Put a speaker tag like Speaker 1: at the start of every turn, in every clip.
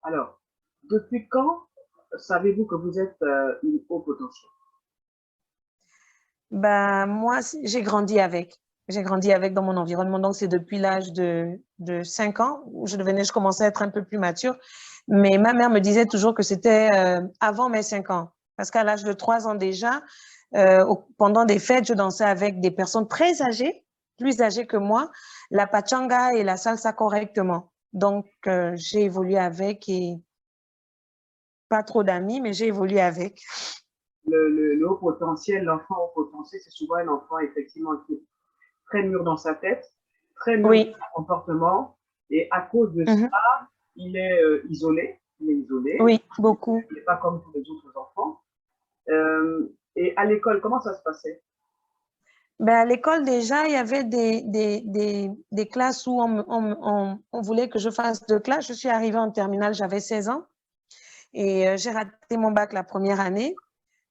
Speaker 1: Alors, depuis quand savez-vous que vous êtes une haut potentiel?
Speaker 2: Ben, moi, j'ai grandi avec. J'ai grandi avec dans mon environnement. Donc, c'est depuis l'âge de 5 ans où je commençais à être un peu plus mature. Mais ma mère me disait toujours que c'était avant mes 5 ans. Parce qu'à l'âge de 3 ans déjà, pendant des fêtes, je dansais avec des personnes très âgées, plus âgées que moi, la pachanga et la salsa correctement. Donc, j'ai évolué avec et pas trop d'amis, mais j'ai évolué avec.
Speaker 1: Le haut potentiel, l'enfant haut potentiel, c'est souvent un enfant effectivement qui est très mûr dans sa tête, très mûr dans
Speaker 2: Oui.
Speaker 1: son comportement, et à cause de
Speaker 2: Mhm.
Speaker 1: ça, il est isolé. Il est isolé.
Speaker 2: Oui, beaucoup.
Speaker 1: Il n'est pas comme tous les autres enfants. Et à l'école, comment ça se passait?
Speaker 2: Ben, à l'école, déjà, il y avait des classes où on voulait que je fasse deux classes. Je suis arrivée en terminale, j'avais 16 ans et j'ai raté mon bac la première année.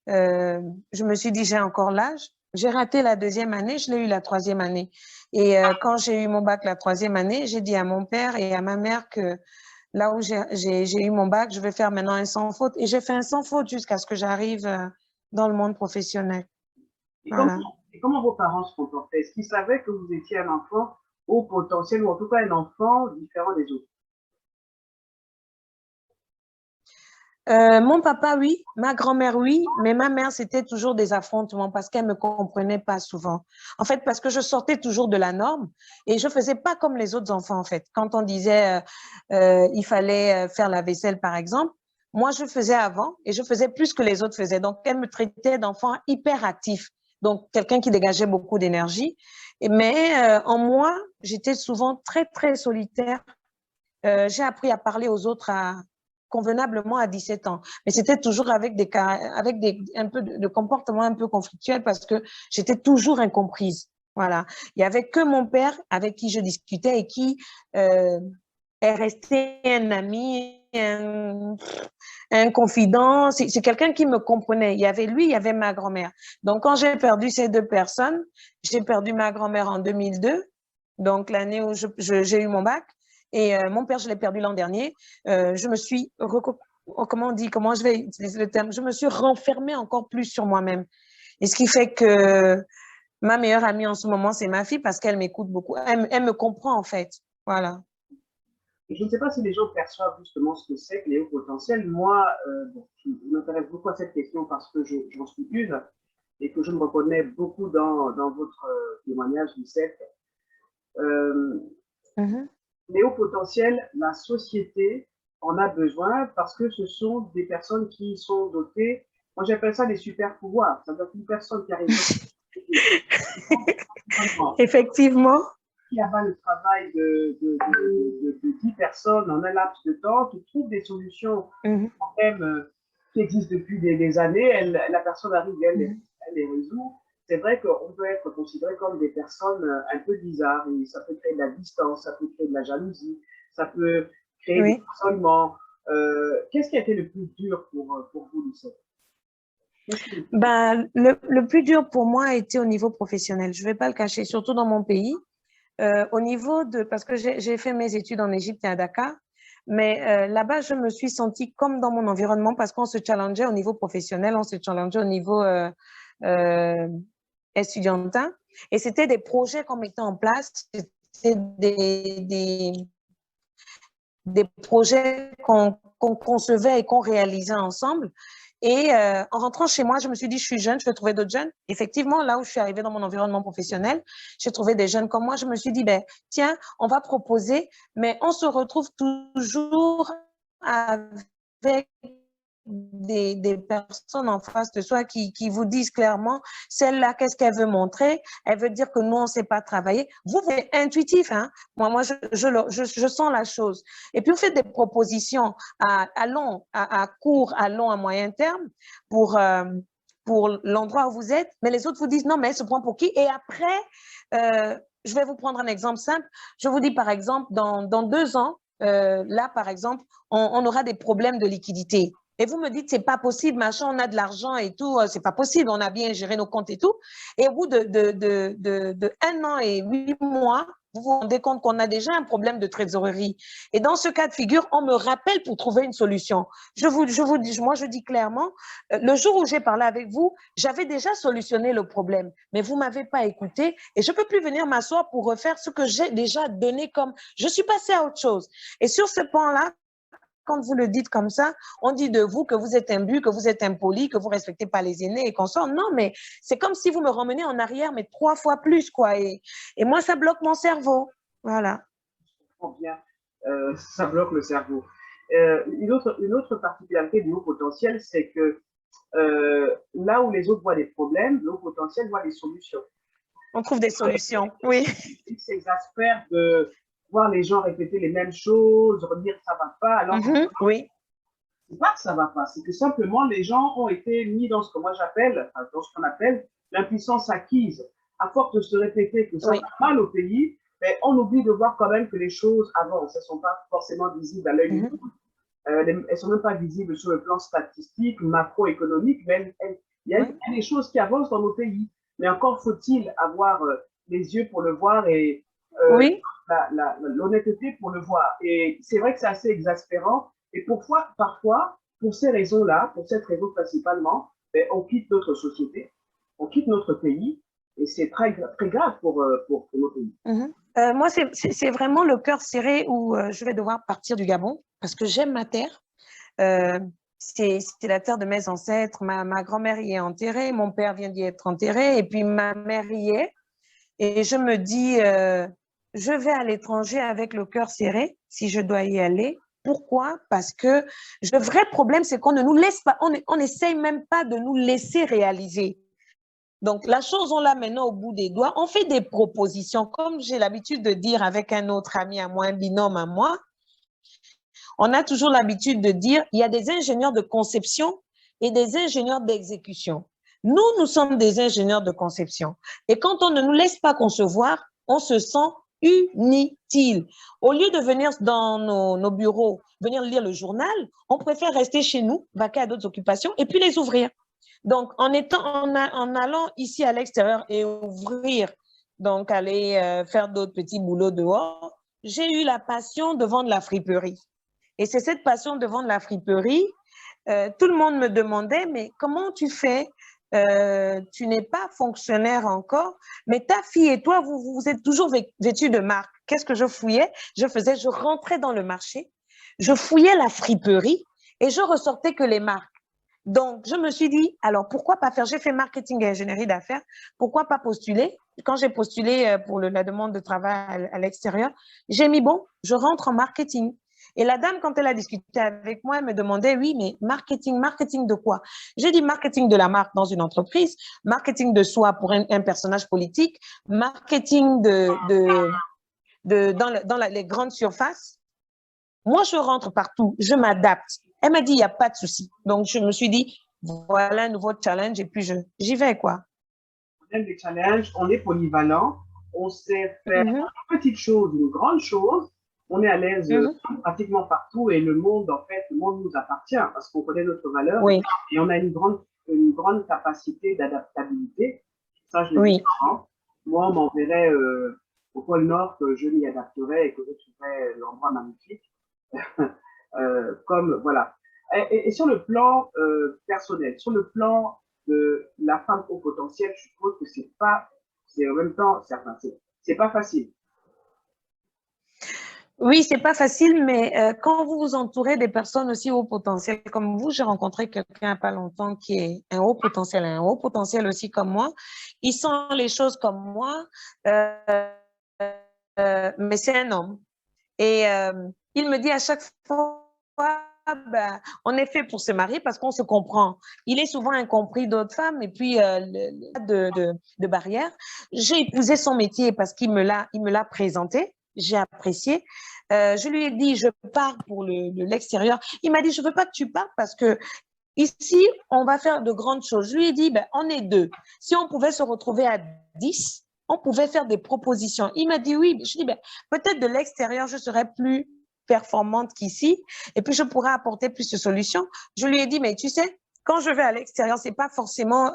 Speaker 2: Je me suis dit, j'ai encore l'âge. J'ai raté la deuxième année, je l'ai eu la troisième année. Et quand j'ai eu mon bac la troisième année, j'ai dit à mon père et à ma mère que là où j'ai eu mon bac, je vais faire maintenant un sans faute. Et j'ai fait un sans faute jusqu'à ce que j'arrive dans le monde professionnel.
Speaker 1: Et comment,
Speaker 2: Voilà.
Speaker 1: et comment vos parents se comportaient? Est-ce qu'ils savaient que vous étiez un enfant haut potentiel, ou en tout cas un enfant différent des autres?
Speaker 2: Mon papa, oui. Ma grand-mère, oui. Mais ma mère, c'était toujours des affrontements parce qu'elle me comprenait pas souvent. En fait, parce que je sortais toujours de la norme et je faisais pas comme les autres enfants, en fait. Quand on disait il fallait faire la vaisselle, par exemple, moi, je faisais avant et je faisais plus que les autres faisaient. Donc, elle me traitait d'enfant hyperactif. Donc, quelqu'un qui dégageait beaucoup d'énergie. Mais en moi, j'étais souvent très, très solitaire. J'ai appris à parler aux autres convenablement à 17 ans. Mais c'était toujours avec un peu de comportement un peu conflictuel parce que j'étais toujours incomprise. Voilà. Il y avait que mon père avec qui je discutais et qui euh, est resté un ami, un confident. C'est quelqu'un qui me comprenait. Il y avait lui, il y avait ma grand-mère. Donc, quand j'ai perdu ces deux personnes, j'ai perdu ma grand-mère en 2002, donc l'année où j'ai eu mon bac. Et mon père, je l'ai perdu l'an dernier. Je me suis, comment on dit, comment je vais utiliser le terme, je me suis renfermée encore plus sur moi-même. Et ce qui fait que ma meilleure amie en ce moment, c'est ma fille parce qu'elle m'écoute beaucoup. Elle me comprend en fait. Voilà.
Speaker 1: Et je ne sais pas si les gens perçoivent justement ce que c'est que les hauts potentiels. Moi, bon, je m'intéresse beaucoup à cette question parce que j'en suis une et que je me reconnais beaucoup dans votre témoignage, Lucette. Euh,
Speaker 2: Mhm.
Speaker 1: les hauts potentiels, la société en a besoin parce que ce sont des personnes qui sont dotées, moi j'appelle ça des super pouvoirs. C'est-à-dire qu'une personne qui arrive
Speaker 2: Effectivement.
Speaker 1: qui abat le travail de 10 personnes en un laps de temps, qui trouve des solutions
Speaker 2: Mhm.
Speaker 1: problèmes qui existent depuis des années, la personne arrive et
Speaker 2: Mhm.
Speaker 1: elle les résout. C'est vrai qu'on peut être considéré comme des personnes un peu bizarres, et ça peut créer de la distance, ça peut créer de la jalousie, ça peut créer des
Speaker 2: Oui.
Speaker 1: harcèlements. Qu'est-ce qui a été le plus dur pour vous, Lucette?
Speaker 2: Ben, le plus dur pour moi a été au niveau professionnel. Je ne vais pas le cacher, surtout dans mon pays. Au niveau de, parce que j'ai fait mes études en Égypte et à Dakar, mais là-bas, je me suis sentie comme dans mon environnement parce qu'on se challengeait au niveau professionnel, on se challengeait au niveau euh, estudiantin. Et c'était des projets qu'on mettait en place, c'était des projets qu'on concevait et qu'on réalisait ensemble. Et en rentrant chez moi, je me suis dit, je suis jeune, je vais trouver d'autres jeunes. Effectivement, là où je suis arrivée dans mon environnement professionnel, j'ai trouvé des jeunes comme moi. Je me suis dit, ben, tiens, on va proposer, mais on se retrouve toujours avec des personnes en face de soi qui vous disent clairement, celle-là, qu'est-ce qu'elle veut montrer? Elle veut dire que nous, on ne sait pas travailler. Vous êtes intuitif, hein? Moi, je sens la chose. Et puis, vous faites des propositions à court, à long, à moyen terme pour l'endroit où vous êtes, mais les autres vous disent non, mais elle se prend pour qui? Et après, je vais vous prendre un exemple simple. Je vous dis, par exemple, dans 2 ans, là, par exemple, on aura des problèmes de liquidité. Et vous me dites, c'est pas possible, machin, on a de l'argent et tout, c'est pas possible, on a bien géré nos comptes et tout. Et au bout de 1 an et 8 mois, vous vous rendez compte qu'on a déjà un problème de trésorerie. Et dans ce cas de figure, on me rappelle pour trouver une solution. Moi, je dis clairement, le jour où j'ai parlé avec vous, j'avais déjà solutionné le problème, mais vous m'avez pas écouté et je peux plus venir m'asseoir pour refaire ce que j'ai déjà donné comme, je suis passée à autre chose. Et sur ce point-là, quand vous le dites comme ça, on dit de vous que vous êtes imbu, que vous êtes impoli, que vous respectez pas les aînés et qu'on sort. Non, mais c'est comme si vous me ramenez en arrière, mais 3 fois plus, quoi. Et moi, ça bloque mon cerveau. Voilà.
Speaker 1: Bien. Ça bloque le cerveau. Une autre particularité du haut potentiel, c'est que là où les autres voient des problèmes, le haut potentiel voit des solutions.
Speaker 2: On trouve des solutions, oui.
Speaker 1: Il s'exaspère de voir les gens répéter les mêmes choses, redire ça va pas, alors
Speaker 2: oui.
Speaker 1: C'est pas que ça va pas, c'est que simplement les gens ont été mis dans ce que moi j'appelle, dans ce qu'on appelle l'impuissance acquise. À force de se répéter que ça va mal au pays, mais on oublie de voir quand même que les choses avancent. Elles ne sont pas forcément visibles à l'œil nu. Elles ne sont même pas visibles sur le plan statistique, macroéconomique, mais il y a des choses qui avancent dans nos pays. Mais encore faut-il avoir les yeux pour le voir et l'honnêteté pour le voir. Et c'est vrai que c'est assez exaspérant. Et parfois, pour ces raisons-là, pour cette raison principalement, on quitte notre société, on quitte notre pays, et c'est très, très grave pour nos pays.
Speaker 2: Moi, c'est vraiment le cœur serré où je vais devoir partir du Gabon, parce que j'aime ma terre. C'est la terre de mes ancêtres. Ma grand-mère y est enterrée, mon père vient d'y être enterré, et puis ma mère y est. Et je me dis, je vais à l'étranger avec le cœur serré, si je dois y aller. Pourquoi? Parce que le vrai problème, c'est qu'on ne nous laisse pas, on n'essaye même pas de nous laisser réaliser. Donc, la chose, on l'a maintenant au bout des doigts. On fait des propositions, comme j'ai l'habitude de dire avec un autre ami à moi, un binôme à moi. On a toujours l'habitude de dire, il y a des ingénieurs de conception et des ingénieurs d'exécution. Nous sommes des ingénieurs de conception. Et quand on ne nous laisse pas concevoir, on se sent inutile. Au lieu de venir dans nos bureaux, venir lire le journal, on préfère rester chez nous, vaquer à d'autres occupations et puis les ouvrir. Donc, en allant ici à l'extérieur et ouvrir, donc aller faire d'autres petits boulots dehors, j'ai eu la passion de vendre la friperie. Et c'est cette passion de vendre la friperie. Tout le monde me demandait, mais comment tu fais? Tu n'es pas fonctionnaire encore, mais ta fille et toi, vous êtes toujours vêtus de marque. Qu'est-ce que je fouillais? Je rentrais dans le marché, je fouillais la friperie et je ressortais que les marques. Donc, je me suis dit, alors pourquoi pas faire? J'ai fait marketing et ingénierie d'affaires. Pourquoi pas postuler? Quand j'ai postulé pour la demande de travail à l'extérieur, j'ai mis bon, je rentre en marketing. Et la dame, quand elle a discuté avec moi, elle me demandait, oui, mais marketing de quoi? J'ai dit marketing de la marque dans une entreprise, marketing de soi pour un personnage politique, marketing dans les grandes surfaces. Moi, je rentre partout, je m'adapte. Elle m'a dit, il n'y a pas de souci. Donc, je me suis dit, voilà un nouveau challenge et puis j'y vais, quoi.
Speaker 1: On aime les challenges, on est polyvalent, on sait faire une petite chose, une grande chose, on est à l'aise pratiquement partout et le monde nous appartient parce qu'on connaît notre valeur et on a une grande capacité d'adaptabilité. Ça, je le dis souvent. Moi, on m'enverrait au pôle Nord que je m'y adapterais et que je trouverais l'endroit magnifique. Comme voilà. Et sur le plan personnel, sur le plan de la femme au potentiel, je suppose que c'est en même temps, c'est pas facile.
Speaker 2: Oui, c'est pas facile, mais quand vous vous entourez des personnes aussi haut potentiel comme vous, j'ai rencontré quelqu'un il n'y a pas longtemps qui est un haut potentiel aussi comme moi. Il sent les choses comme moi, mais c'est un homme. Et il me dit à chaque fois, ben, on est fait pour se marier parce qu'on se comprend. Il est souvent incompris d'autres femmes et puis de barrières. J'ai épousé son métier parce qu'il me l'a présenté. J'ai apprécié. Je lui ai dit, je pars pour l'extérieur. Il m'a dit, je veux pas que tu partes parce que ici, on va faire de grandes choses. Je lui ai dit, ben, on est 2. Si on pouvait se retrouver à 10, on pouvait faire des propositions. Il m'a dit oui. Je dis, ben, peut-être de l'extérieur, je serais plus performante qu'ici et puis je pourrais apporter plus de solutions. Je lui ai dit, mais tu sais, quand je vais à l'extérieur, c'est pas forcément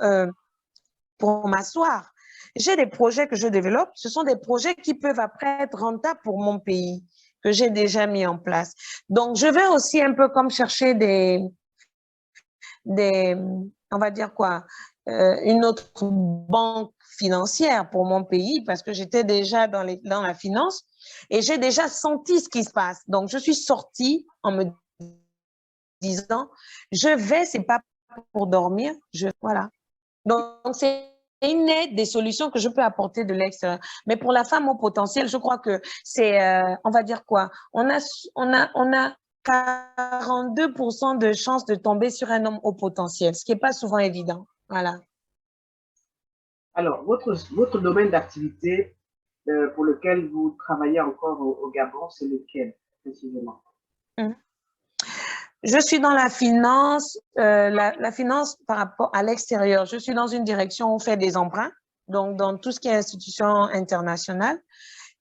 Speaker 2: pour m'asseoir. j'ai des projets que je développe. Ce sont des projets qui peuvent après être rentables pour mon pays, que j'ai déjà mis en place. Donc, je vais aussi un peu comme chercher on va dire quoi, une autre banque financière pour mon pays parce que j'étais déjà dans la finance et j'ai déjà senti ce qui se passe. Donc, je suis sortie en me disant, c'est pas pour dormir, voilà. Donc, c'est une aide, des solutions que je peux apporter de l'extérieur. Mais pour la femme au potentiel, je crois que c'est, on va dire quoi, on a 42% de chances de tomber sur un homme au potentiel, ce qui n'est pas souvent évident. Voilà.
Speaker 1: Alors, votre domaine d'activité pour lequel vous travaillez encore au Gabon, c'est lequel précisément?
Speaker 2: Je suis dans la finance, la finance par rapport à l'extérieur. Je suis dans une direction où on fait des emprunts, donc dans tout ce qui est institution internationale.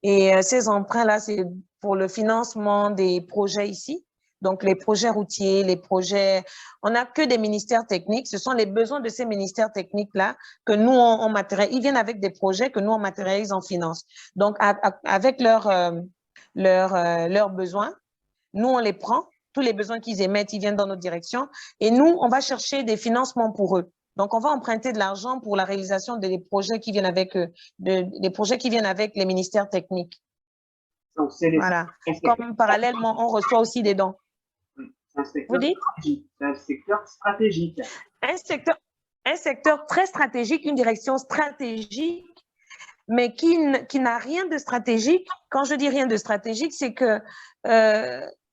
Speaker 2: Et ces emprunts-là, c'est pour le financement des projets ici. Donc, les projets routiers, les projets, on n'a que des ministères techniques. Ce sont les besoins de ces ministères techniques-là que nous, on matérialise. Ils viennent avec des projets que nous, on matérialise en finance. Donc, avec leurs besoins, nous, on les prend. Tous les besoins qu'ils émettent, ils viennent dans notre direction. Et nous, on va chercher des financements pour eux. Donc, on va emprunter de l'argent pour la réalisation des projets qui viennent avec des projets qui viennent avec les ministères techniques.
Speaker 1: Donc, c'est
Speaker 2: voilà. Comme parallèlement, on reçoit aussi des dons.
Speaker 1: C'est un secteur stratégique. C'est un secteur stratégique.
Speaker 2: Un secteur très stratégique, une direction stratégique, mais qui n'a rien de stratégique. Quand je dis rien de stratégique, c'est que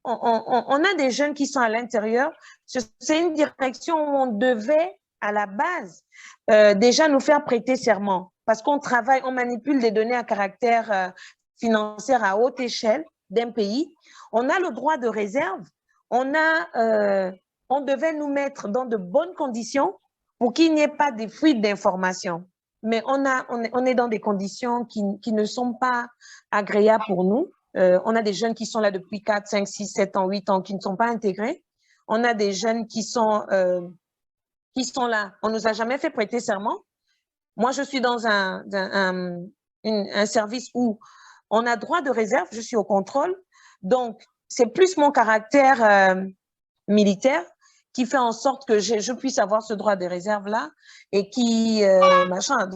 Speaker 2: on a des jeunes qui sont à l'intérieur. C'est une direction où on devait, à la base, déjà nous faire prêter serment. Parce qu'on travaille, on manipule des données à caractère financier à haute échelle d'un pays. On a le droit de réserve. On devait nous mettre dans de bonnes conditions pour qu'il n'y ait pas de fuite d'informations. Mais on est dans des conditions qui ne sont pas agréables pour nous. On a des jeunes qui sont là depuis 4, 5, 6, 7 ans, 8 ans, qui ne sont pas intégrés. On a des jeunes qui sont là. On ne nous a jamais fait prêter serment. Moi, je suis dans un service où on a droit de réserve, je suis au contrôle. Donc, c'est plus mon caractère militaire qui fait en sorte que je puisse avoir ce droit de réserve-là et qui, machin,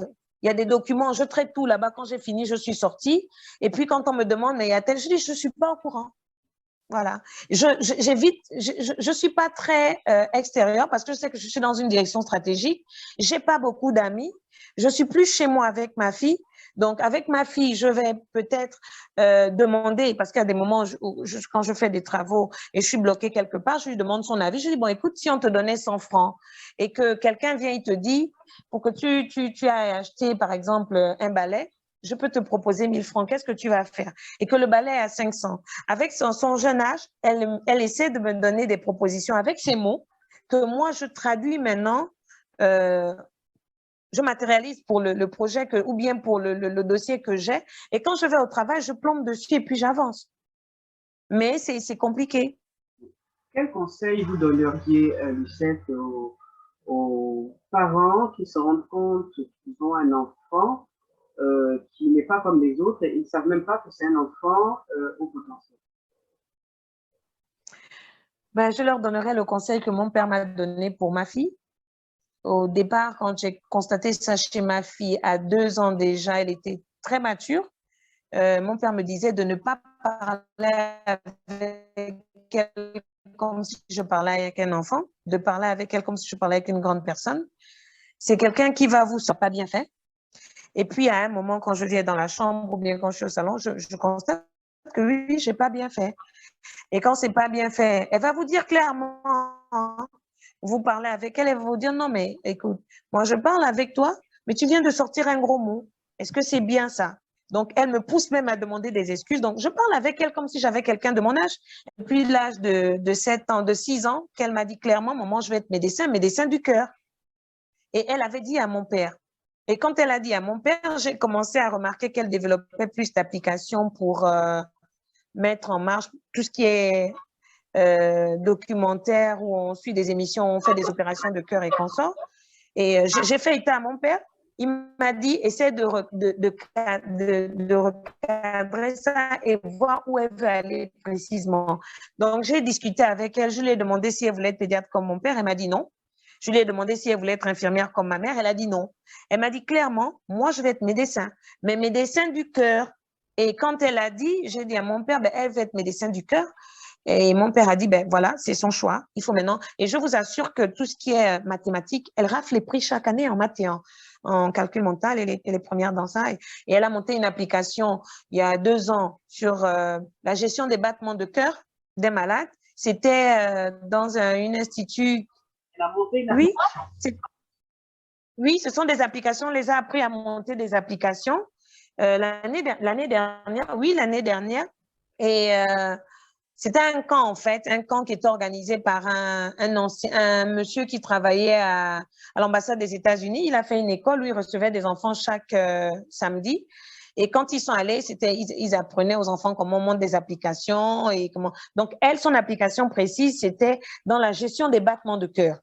Speaker 2: il y a des documents, je traite tout là-bas. Quand j'ai fini, je suis sortie. Et puis, quand on me demande, mais il y a-t-elle, je dis, je ne suis pas au courant. Voilà. J'évite, je suis pas très extérieure parce que je sais que je suis dans une direction stratégique. J'ai pas beaucoup d'amis. Je suis plus chez moi avec ma fille. Donc, avec ma fille, je vais peut-être demander, parce qu'il y a des moments où quand je fais des travaux et je suis bloquée quelque part, je lui demande son avis. Je lui dis, bon, écoute, si on te donnait 100 francs et que quelqu'un vient et te dit, pour que tu ailles acheter, par exemple, un balai, je peux te proposer 1000 francs, qu'est-ce que tu vas faire? Et que le balai est à 500. Avec son jeune âge, elle essaie de me donner des propositions avec ces mots que moi, je traduis maintenant, je matérialise pour le projet ou bien pour le dossier que j'ai. Et quand je vais au travail, je plombe dessus et puis j'avance. Mais c'est compliqué.
Speaker 1: Quel conseil vous donneriez, Lucette, aux parents qui se rendent compte qu'ils ont un enfant qui n'est pas comme les autres et ils ne savent même pas que c'est un enfant au potentiel?
Speaker 2: Ben, je leur donnerai le conseil que mon père m'a donné pour ma fille. Au départ, quand j'ai constaté ça chez ma fille, à 2 ans déjà, elle était très mature. Mon père me disait de ne pas parler avec elle comme si je parlais avec un enfant, de parler avec elle comme si je parlais avec une grande personne. C'est quelqu'un qui va vous pas bien fait. Et puis, à un moment, quand je viens dans la chambre ou bien quand je suis au salon, je constate que oui, j'ai pas bien fait. Et quand c'est pas bien fait, elle va vous dire clairement, vous parlez avec elle, elle va vous dire, non, mais écoute, moi, je parle avec toi, mais tu viens de sortir un gros mot. Est-ce que c'est bien ça? Donc, elle me pousse même à demander des excuses. Donc, je parle avec elle comme si j'avais quelqu'un de mon âge. Depuis l'âge de 7 ans, de 6 ans, qu'elle m'a dit clairement, maman, je vais être médecin du cœur. Et elle avait dit à mon père. Et quand elle a dit à mon père, j'ai commencé à remarquer qu'elle développait plus d'applications pour mettre en marche tout ce qui est documentaire où on suit des émissions, on fait des opérations de cœur et consorts. Et j'ai fait état à mon père. il m'a dit, essaie de recadrer ça et voir où elle veut aller précisément. Donc, j'ai discuté avec elle. Je lui ai demandé si elle voulait être pédiatre comme mon père. Elle m'a dit non. Je lui ai demandé si elle voulait être infirmière comme ma mère. Elle a dit non. Elle m'a dit clairement, moi, je vais être médecin, mais médecin du cœur. Et quand elle a dit, j'ai dit à mon père, ben, elle veut être médecin du cœur. Et mon père a dit, ben voilà, c'est son choix. Il faut maintenant. Et je vous assure que tout ce qui est mathématique, elle rafle les prix chaque année en maths et en calcul mental. Elle est première dans ça. Et elle a monté une application il y a 2 ans sur la gestion des battements de cœur des malades. C'était dans un institut.
Speaker 1: Elle a monté une
Speaker 2: Oui,
Speaker 1: application.
Speaker 2: oui, ce sont des applications. On les a appris à monter des applications l'année dernière. Oui, l'année dernière. Et c'était un camp, en fait, un camp qui était organisé par un monsieur qui travaillait à l'ambassade des États-Unis. Il a fait une école où il recevait des enfants chaque samedi. Et quand ils sont allés, ils apprenaient aux enfants comment on monte des applications et comment. Donc, elle, son application précise, c'était dans la gestion des battements de cœur.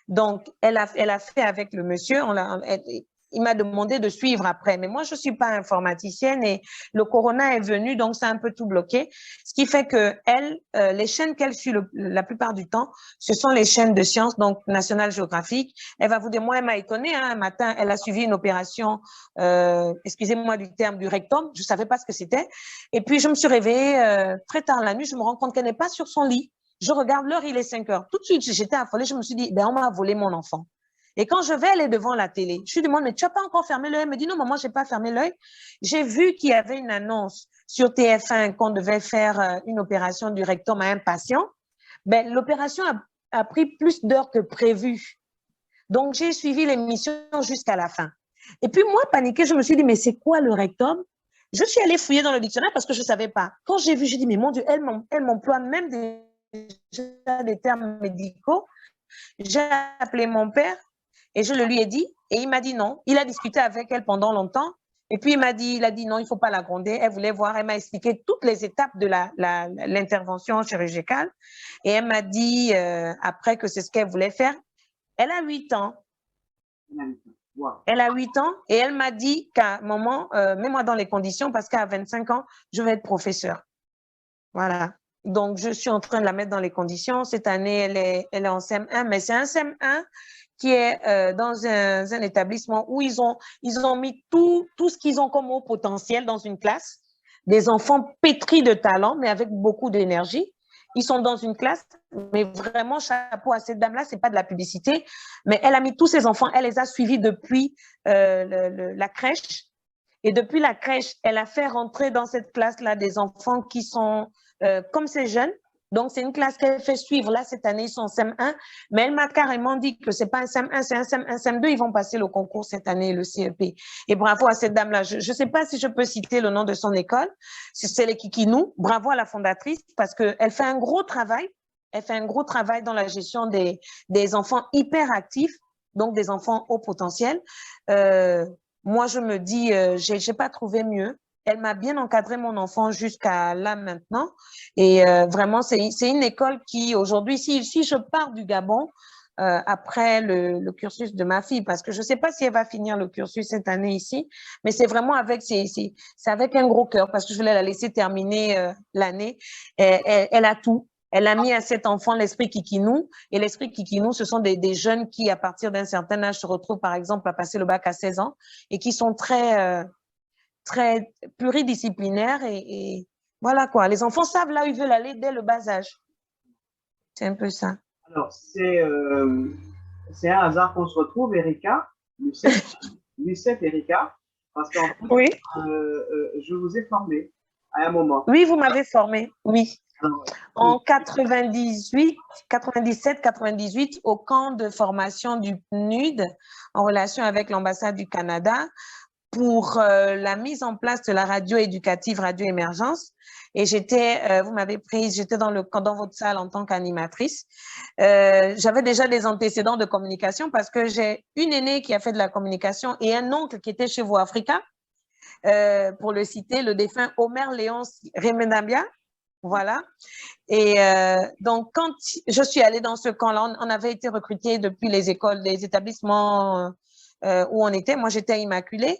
Speaker 2: Donc, elle a fait avec le monsieur, il m'a demandé de suivre après. Mais moi, je ne suis pas informaticienne et le corona est venu, donc ça a un peu tout bloqué. Ce qui fait que les chaînes qu'elle suit la plupart du temps, ce sont les chaînes de sciences, donc National Geographic. Elle va vous dire, moi, elle m'a étonnée, hein, un matin, elle a suivi une opération, excusez-moi du terme, du rectum. Je ne savais pas ce que c'était. Et puis, je me suis réveillée très tard la nuit. Je me rends compte qu'elle n'est pas sur son lit. Je regarde l'heure, il est 5 heures. Tout de suite, j'étais affolée. Je me suis dit, ben, on m'a volé mon enfant. Et quand je vais aller devant la télé, je lui demande, mais tu n'as pas encore fermé l'œil? Elle me dit, non, maman, je n'ai pas fermé l'œil. J'ai vu qu'il y avait une annonce sur TF1 qu'on devait faire une opération du rectum à un patient. Ben, l'opération a pris plus d'heures que prévu. Donc, j'ai suivi l'émission jusqu'à la fin. Et puis, moi, paniquée, je me suis dit, mais c'est quoi le rectum? Je suis allée fouiller dans le dictionnaire parce que je ne savais pas. Quand j'ai vu, j'ai dit, mais mon Dieu, elle m'emploie même des termes médicaux. J'ai appelé mon père et je le lui ai dit et il m'a dit non. Il a discuté avec elle pendant longtemps et puis il a dit non, il ne faut pas la gronder. Elle voulait voir, elle m'a expliqué toutes les étapes de l'intervention chirurgicale et elle m'a dit après que c'est ce qu'elle voulait faire. Elle a 8 ans.
Speaker 1: Wow.
Speaker 2: Elle a 8 ans et elle m'a dit qu'à un moment, mets-moi dans les conditions parce qu'à 25 ans, je vais être professeure. Voilà. Donc, je suis en train de la mettre dans les conditions. Cette année, elle est en CM1, mais c'est un CM1 qui est dans un établissement où ils ont mis tout ce qu'ils ont comme haut potentiel dans une classe. Des enfants pétris de talent, mais avec beaucoup d'énergie. Ils sont dans une classe, mais vraiment, chapeau à cette dame-là, c'est pas de la publicité. Mais elle a mis tous ses enfants, elle les a suivis depuis la crèche. Et depuis la crèche, elle a fait rentrer dans cette classe-là des enfants qui sont comme ces jeunes. Donc, c'est une classe qu'elle fait suivre. Là, cette année, ils sont en CM1. Mais elle m'a carrément dit que ce n'est pas un CM1, c'est un CM1, CM2. Ils vont passer le concours cette année, le CEP. Et bravo à cette dame-là. Je ne sais pas si je peux citer le nom de son école. C'est les Kikinou. Bravo à la fondatrice parce qu'elle fait un gros travail. Elle fait un gros travail dans la gestion des enfants hyper actifs, donc des enfants haut potentiel. Moi, je me dis, je n'ai pas trouvé mieux. Elle m'a bien encadré mon enfant jusqu'à là maintenant. Et vraiment, c'est une école qui, aujourd'hui, si je pars du Gabon, après le cursus de ma fille, parce que je ne sais pas si elle va finir le cursus cette année ici, mais c'est vraiment c'est avec un gros cœur, parce que je voulais la laisser terminer l'année. Elle a tout. Elle a mis à cet enfant l'esprit Kikinou. Et l'esprit Kikinou, ce sont des jeunes qui, à partir d'un certain âge, se retrouvent, par exemple, à passer le bac à 16 ans et qui sont très pluridisciplinaires. Et voilà quoi. Les enfants savent là où ils veulent aller dès le bas âge. C'est un peu ça.
Speaker 1: Alors, c'est un hasard qu'on se retrouve, Erika, Lucette Erika, parce qu'en fait,
Speaker 2: oui.
Speaker 1: Je vous ai formé à un moment.
Speaker 2: Oui, vous m'avez formé, oui. En 97, 98, au camp de formation du PNUD, en relation avec l'ambassade du Canada, pour la mise en place de la radio éducative Radio Émergence. Et vous m'avez prise, j'étais dans votre salle en tant qu'animatrice. J'avais déjà des antécédents de communication parce que j'ai une aînée qui a fait de la communication et un oncle qui était chez Vous Africa, pour le citer, le défunt Omer Léonce Remendambia. Voilà. Et donc, quand je suis allée dans ce camp-là, on avait été recrutés depuis les écoles, les établissements où on était. Moi, j'étais à Immaculée.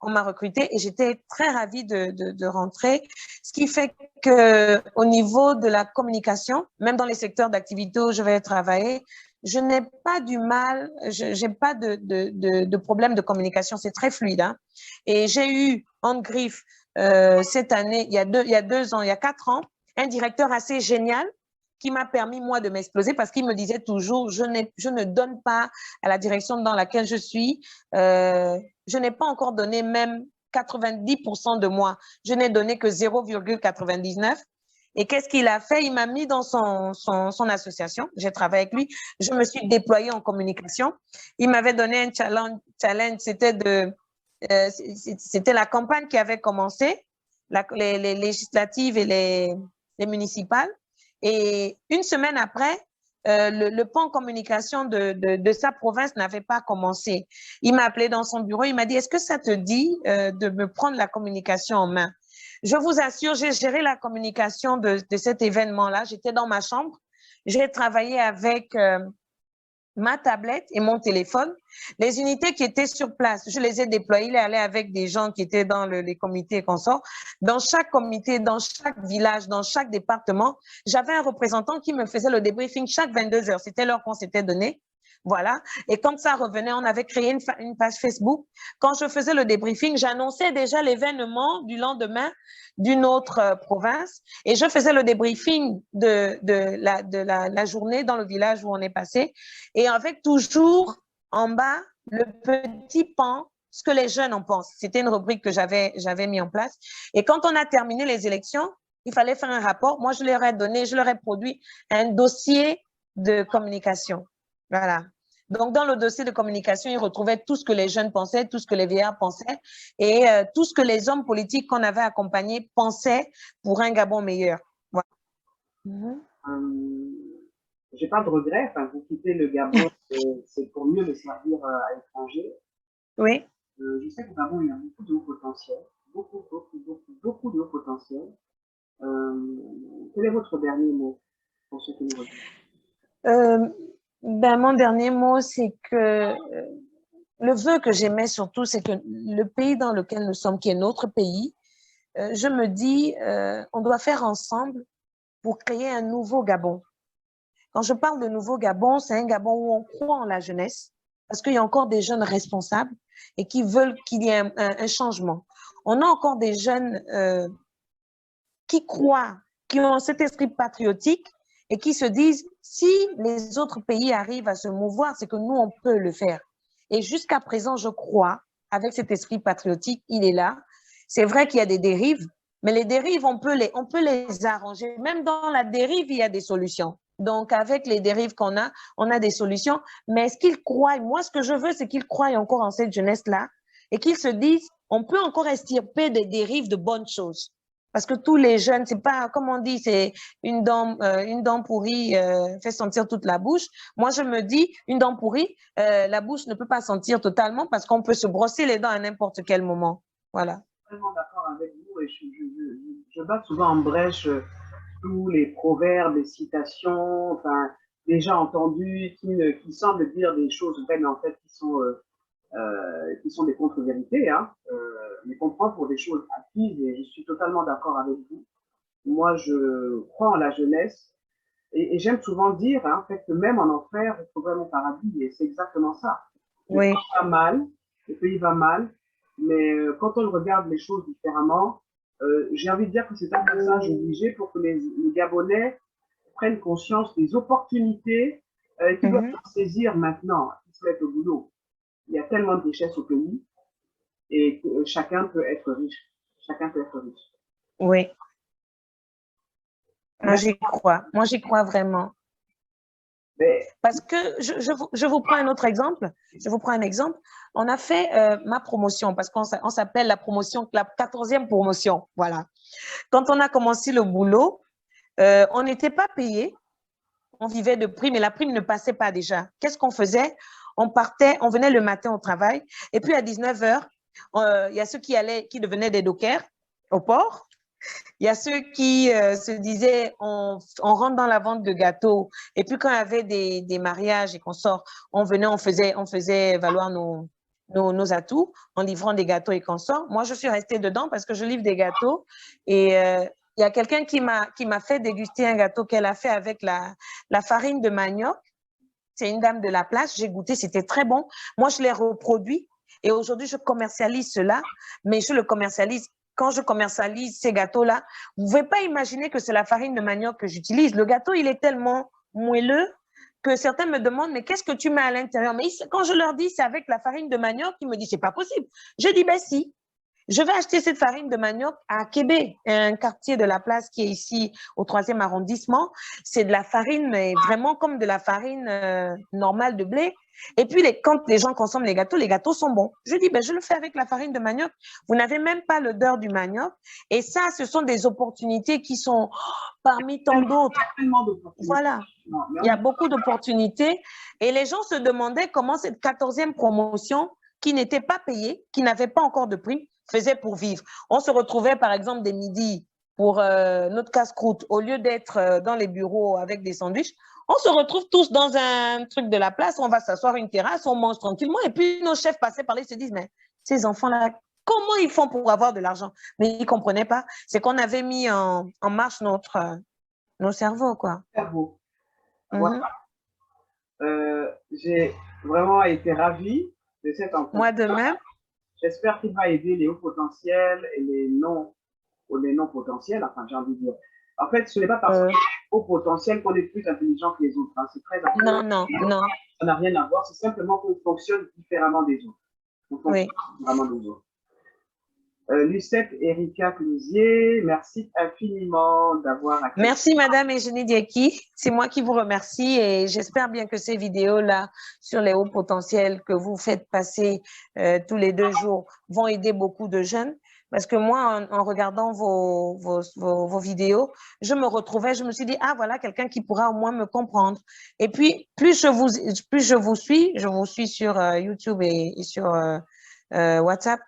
Speaker 2: On m'a recrutée et j'étais très ravie de rentrer. Ce qui fait que au niveau de la communication, même dans les secteurs d'activité où je vais travailler, je n'ai pas du mal, je n'ai pas de problème de communication. C'est très fluide. Hein. Et j'ai eu en griffe cette année, il y a 2 ans, il y a 4 ans, un directeur assez génial qui m'a permis, moi, de m'exploser parce qu'il me disait toujours, je ne donne pas à la direction dans laquelle je suis, je n'ai pas encore donné même 90% de moi. Je n'ai donné que 0,99. Et qu'est-ce qu'il a fait? Il m'a mis dans son association. J'ai travaillé avec lui. Je me suis déployée en communication. Il m'avait donné un challenge. C'était la campagne qui avait commencé, les législatives et les municipales. Et une semaine après, le pan communication de sa province n'avait pas commencé. Il m'a appelé dans son bureau, il m'a dit, est-ce que ça te dit de me prendre la communication en main? Je vous assure, j'ai géré la communication de cet événement-là. J'étais dans ma chambre. J'ai travaillé avec ma tablette et mon téléphone. Les unités qui étaient sur place, je les ai déployées. Il est allé avec des gens qui étaient dans les comités consorts. Dans chaque comité, dans chaque village, dans chaque département, j'avais un représentant qui me faisait le débriefing chaque 22 heures. C'était l'heure qu'on s'était donné. Voilà. Et quand ça revenait, on avait créé une page Facebook. Quand je faisais le débriefing, j'annonçais déjà l'événement du lendemain d'une autre province et je faisais le débriefing de la journée dans le village où on est passé et avec toujours en bas le petit pan, ce que les jeunes en pensent. C'était une rubrique que j'avais mis en place. Et quand on a terminé les élections, il fallait faire un rapport. Moi, je leur ai produit un dossier de communication. Voilà. Donc, dans le dossier de communication, ils retrouvaient tout ce que les jeunes pensaient, tout ce que les vieillards pensaient et tout ce que les hommes politiques qu'on avait accompagnés pensaient pour un Gabon meilleur. Voilà.
Speaker 1: J'ai pas de regrets. Enfin, vous quittez le Gabon, c'est pour mieux le servir à l'étranger.
Speaker 2: Oui.
Speaker 1: Je sais qu'au Gabon, il y a beaucoup de haut potentiel. Beaucoup de haut potentiel. Quel est votre dernier mot pour ce qui nous regarde?
Speaker 2: Mon dernier mot, c'est que le vœu que j'aimais surtout, c'est que le pays dans lequel nous sommes, qui est notre pays, je me dis, on doit faire ensemble pour créer un nouveau Gabon. Quand je parle de nouveau Gabon, c'est un Gabon où on croit en la jeunesse, parce qu'il y a encore des jeunes responsables et qui veulent qu'il y ait un changement. On a encore des jeunes qui croient, qui ont cet esprit patriotique et qui se disent, si les autres pays arrivent à se mouvoir, c'est que nous, on peut le faire. Et jusqu'à présent, je crois, avec cet esprit patriotique, il est là. C'est vrai qu'il y a des dérives, mais les dérives, on peut les arranger. Même dans la dérive, il y a des solutions. Donc, avec les dérives qu'on a, on a des solutions. Mais est-ce qu'ils croient? Moi, ce que je veux, c'est qu'ils croient encore en cette jeunesse-là et qu'ils se disent, on peut encore extirper des dérives de bonnes choses. Parce que tous les jeunes, c'est pas, comme on dit, c'est une dent pourrie fait sentir toute la bouche. Moi, je me dis, une dent pourrie, la bouche ne peut pas sentir totalement parce qu'on peut se brosser les dents à n'importe quel moment. Voilà.
Speaker 1: Je suis vraiment d'accord avec vous et je bats souvent en brèche tous les proverbes, les citations, enfin, déjà entendus, qui semblent dire des choses vraies, mais en fait qui sont des contre-vérités, hein, mais qu'on prend pour des choses acquises, et je suis totalement d'accord avec vous. Moi, je crois en la jeunesse, et j'aime souvent dire, hein, en fait, que même en enfer, on trouverait mon paradis, et c'est exactement ça. Le
Speaker 2: Oui.
Speaker 1: pays va mal, le pays va mal, mais quand on regarde les choses différemment, j'ai envie de dire que c'est un passage obligé pour que les Gabonais prennent conscience des opportunités qu'ils doivent saisir maintenant, qu'ils se mettent au boulot. Il y a tellement de richesses au pays et que chacun peut être riche. Chacun peut être riche.
Speaker 2: Oui. Moi, j'y crois. Moi, j'y crois vraiment. Mais... Parce que je vous prends un autre exemple. Je vous prends un exemple. On a fait ma promotion parce qu'on s'appelle la promotion, la 14e promotion. Voilà. Quand on a commencé le boulot, on n'était pas payé. On vivait de prime et la prime ne passait pas déjà. Qu'est-ce qu'on faisait? On partait, on venait le matin au travail et puis à 19 h, il y a ceux qui devenaient des dockers au port. Il y a ceux qui se disaient, on rentre dans la vente de gâteaux. Et puis, quand il y avait des mariages et qu'on sort, on venait, on faisait valoir nos atouts en livrant des gâteaux et consorts. Moi, je suis restée dedans parce que je livre des gâteaux et il y a quelqu'un qui m'a fait déguster un gâteau qu'elle a fait avec la farine de manioc. C'est une dame de la place, j'ai goûté, c'était très bon. Moi, je l'ai reproduit et aujourd'hui, je commercialise cela, mais je le commercialise. Quand je commercialise ces gâteaux-là, vous ne pouvez pas imaginer que c'est la farine de manioc que j'utilise. Le gâteau, il est tellement moelleux que certains me demandent, mais qu'est-ce que tu mets à l'intérieur? Mais quand je leur dis, c'est avec la farine de manioc, ils me disent, c'est pas possible. Je dis, ben si. Je vais acheter cette farine de manioc à Québec, un quartier de la place qui est ici au 3e arrondissement. C'est de la farine, mais vraiment comme de la farine normale de blé. Et puis, quand les gens consomment les gâteaux sont bons. Je dis, ben, je le fais avec la farine de manioc. Vous n'avez même pas l'odeur du manioc. Et ça, ce sont des opportunités qui sont parmi tant d'autres. Voilà. Il y a beaucoup d'opportunités. Et les gens se demandaient comment cette 14e promotion, qui n'était pas payée, qui n'avait pas encore de prime, faisait pour vivre. On se retrouvait, par exemple, des midis pour notre casse-croûte. Au lieu d'être dans les bureaux avec des sandwichs, on se retrouve tous dans un truc de la place, on va s'asseoir une terrasse, on mange tranquillement. Et puis, nos chefs passaient par là, ils se disent, mais ces enfants-là, comment ils font pour avoir de l'argent? Mais ils ne comprenaient pas. C'est qu'on avait mis en marche nos cerveaux, quoi.
Speaker 1: Cerveau. Voilà. J'ai vraiment été ravie de cet entretien.
Speaker 2: Moi de même.
Speaker 1: J'espère qu'il va aider les hauts potentiels et les non potentiels. Enfin, j'ai envie de dire. En fait, ce n'est pas parce qu'on est haut potentiel qu'on est plus intelligent que les autres. Hein. C'est très important.
Speaker 2: Non.
Speaker 1: Ça n'a rien à voir. C'est simplement qu'on fonctionne différemment des autres. On fonctionne différemment des autres. Lucette Erika Clousier, merci infiniment d'avoir accueilli.
Speaker 2: Merci Madame Eugénie Dieki, c'est moi qui vous remercie et j'espère bien que ces vidéos-là sur les hauts potentiels que vous faites passer tous les 2 jours vont aider beaucoup de jeunes. Parce que moi, en regardant vos vidéos, je me retrouvais, je me suis dit, ah voilà, quelqu'un qui pourra au moins me comprendre. Et puis, plus je vous suis sur YouTube et sur WhatsApp,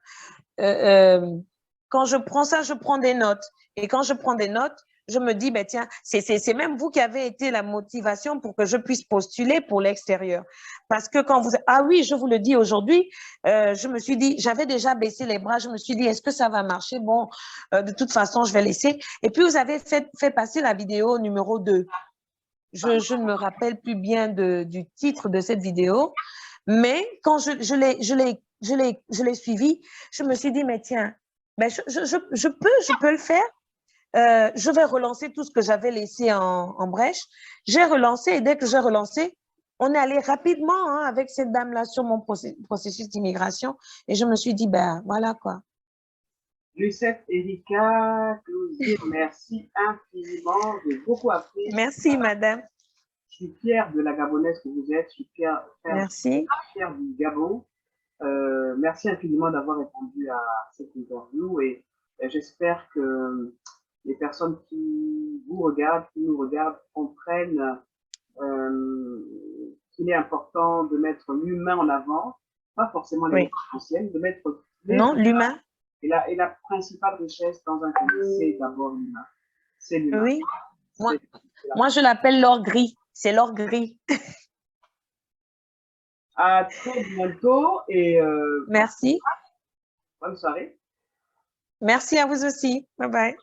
Speaker 2: quand je prends ça, je prends des notes. Et quand je prends des notes, je me dis, ben tiens, c'est même vous qui avez été la motivation pour que je puisse postuler pour l'extérieur. Parce que quand vous... Ah oui, je vous le dis aujourd'hui, je me suis dit, j'avais déjà baissé les bras, je me suis dit, est-ce que ça va marcher? Bon, de toute façon, je vais laisser. Et puis, vous avez fait passer la vidéo numéro 2. Je ne me rappelle plus bien du titre de cette vidéo, mais quand je l'ai suivi, je me suis dit, mais tiens, ben je peux le faire. Je vais relancer tout ce que j'avais laissé en brèche. J'ai relancé et dès que j'ai relancé, on est allé rapidement avec cette dame-là sur mon processus d'immigration et je me suis dit, ben voilà quoi.
Speaker 1: Lucette Erika Clousier, merci infiniment. J'ai beaucoup appris.
Speaker 2: Merci, madame.
Speaker 1: Je suis fière de la Gabonaise que vous êtes. Je suis fière du Gabon. Merci infiniment d'avoir répondu à cette interview et j'espère que les personnes qui vous regardent, qui nous regardent, comprennent qu'il est important de mettre l'humain en avant, pas forcément les potentiels, de mettre
Speaker 2: l'humain.
Speaker 1: Et la principale richesse dans un pays, c'est d'abord l'humain. C'est l'humain.
Speaker 2: Oui. Moi, je l'appelle l'or gris. C'est l'or gris.
Speaker 1: À très bientôt et
Speaker 2: merci.
Speaker 1: Bonne soirée.
Speaker 2: Merci à vous aussi. Bye bye.